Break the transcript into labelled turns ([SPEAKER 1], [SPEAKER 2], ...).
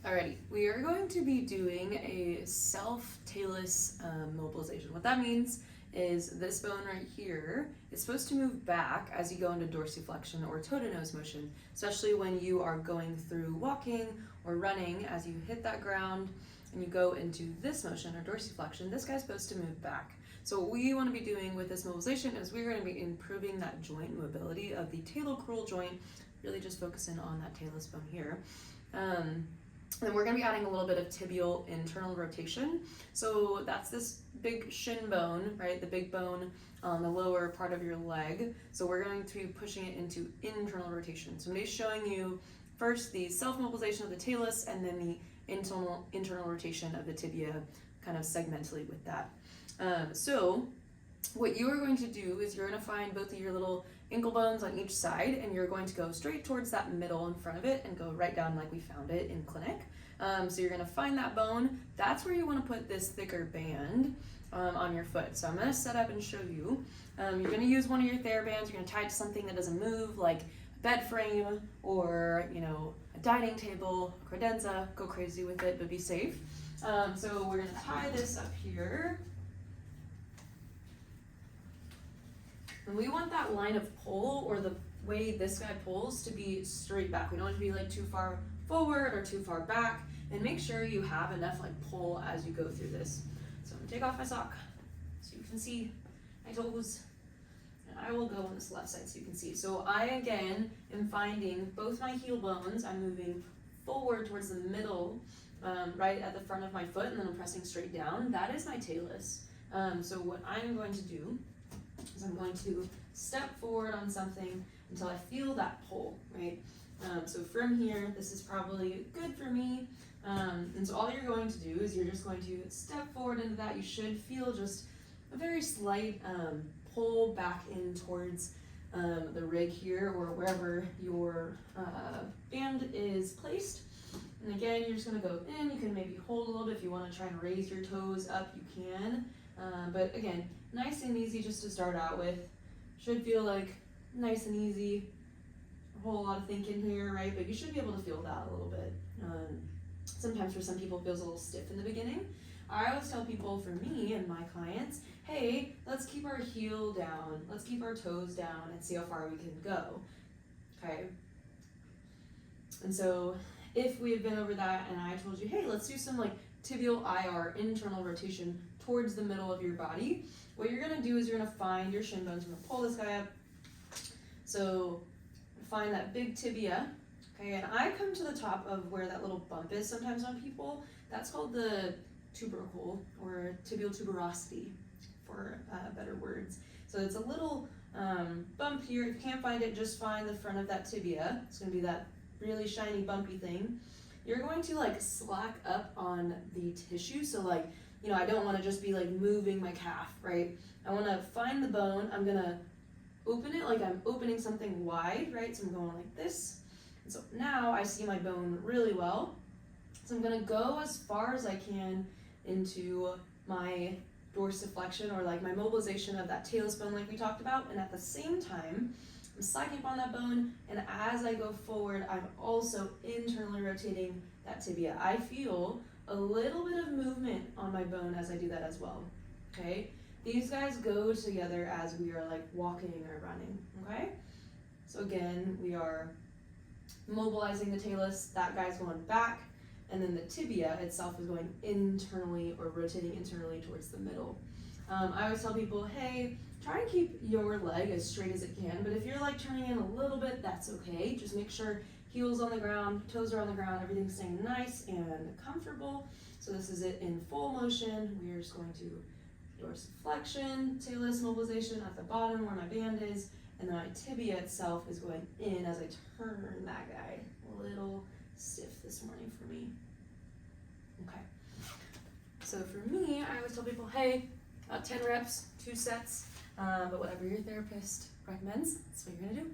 [SPEAKER 1] Alrighty, we are going to be doing a self-talus mobilization. What that means is this bone right here is supposed to move back as you go into dorsiflexion or toe-to-nose motion, especially when you are going through walking or running. As you hit that ground and you go into this motion or dorsiflexion, this guy's supposed to move back. So what we want to be doing with this mobilization is we're going to be improving that joint mobility of the talocrural joint, really just focusing on that talus bone here. And we're going to be adding a little bit of tibial internal rotation. So that's this big shin bone, right? The big bone on the lower part of your leg. So we're going to be pushing it into internal rotation. So I'm going to be showing you first the self-mobilization of the talus and then the internal rotation of the tibia kind of segmentally with that. So what you are going to do is you're going to find both of your little ankle bones on each side, and you're going to go straight towards that middle in front of it and go right down like we found it in clinic. So you're going to find that bone. That's where you want to put this thicker band on your foot. So I'm going to set up and show you. You're going to use one of your TheraBands. You're going to tie it to something that doesn't move, like a bed frame or a dining table, a credenza. Go crazy with it, but be safe. So we're going to tie this up here. And we want that line of pull, or the way this guy pulls, to be straight back. We don't want it to be like too far forward or too far back. And make sure you have enough like pull as you go through this. So I'm gonna take off my sock so you can see my toes. And I will go on this left side so you can see. So I again am finding both my heel bones. I'm moving forward towards the middle, right at the front of my foot, and then I'm pressing straight down. That is my talus. So what I'm going to do is I'm going to step forward on something until I feel that pull, right? So from here, this is probably good for me. And so all you're going to do is you're just going to step forward into that. You should feel just a very slight pull back in towards the rig here, or wherever your band is placed. And again, you're just going to go in. You can maybe hold a little bit. If you want to try and raise your toes up, you can. But again, nice and easy just to start out with. Should feel like nice and easy. A whole lot of thinking here, right? But you should be able to feel that a little bit. Sometimes for some people it feels a little stiff in the beginning. I always tell people, for me and my clients, hey, let's keep our heel down. Let's keep our toes down and see how far we can go. Okay? And so if we have been over that and I told you, hey, let's do some like tibial IR, internal rotation towards the middle of your body, what you're going to do is you're going to find your shin bones. You're going to pull this guy up. So find that big tibia. Okay, and I come to the top of where that little bump is sometimes on people. That's called the tubercle, or tibial tuberosity, for better words. So it's a little bump here. If you can't find it, just find the front of that tibia. It's going to be that really shiny bumpy thing. You're going to like slack up on the tissue. So like, I don't want to just be like moving my calf, right? I want to find the bone. I'm going to open it like I'm opening something wide, right? So I'm going like this. And so now I see my bone really well. So I'm going to go as far as I can into my dorsiflexion, or like my mobilization of that talus bone like we talked about. And at the same time, I'm slacking up on that bone, and as I go forward, I'm also internally rotating that tibia. I feel a little bit of movement on my bone as I do that as well, okay? These guys go together as we are like walking or running, okay? So again, we are mobilizing the talus, that guy's going back, and then the tibia itself is going internally or rotating internally towards the middle. I always tell people, hey, try and keep your leg as straight as it can, but if you're like turning in a little bit, that's okay. Just make sure heels on the ground, toes are on the ground, everything's staying nice and comfortable. So this is it in full motion. We're just going to dorsiflexion, talus mobilization at the bottom where my band is, and then my tibia itself is going in as I turn that guy. A little stiff this morning for me. Okay. So for me, I always tell people, hey, about 10 reps, 2 sets, but whatever your therapist recommends, that's what you're gonna do.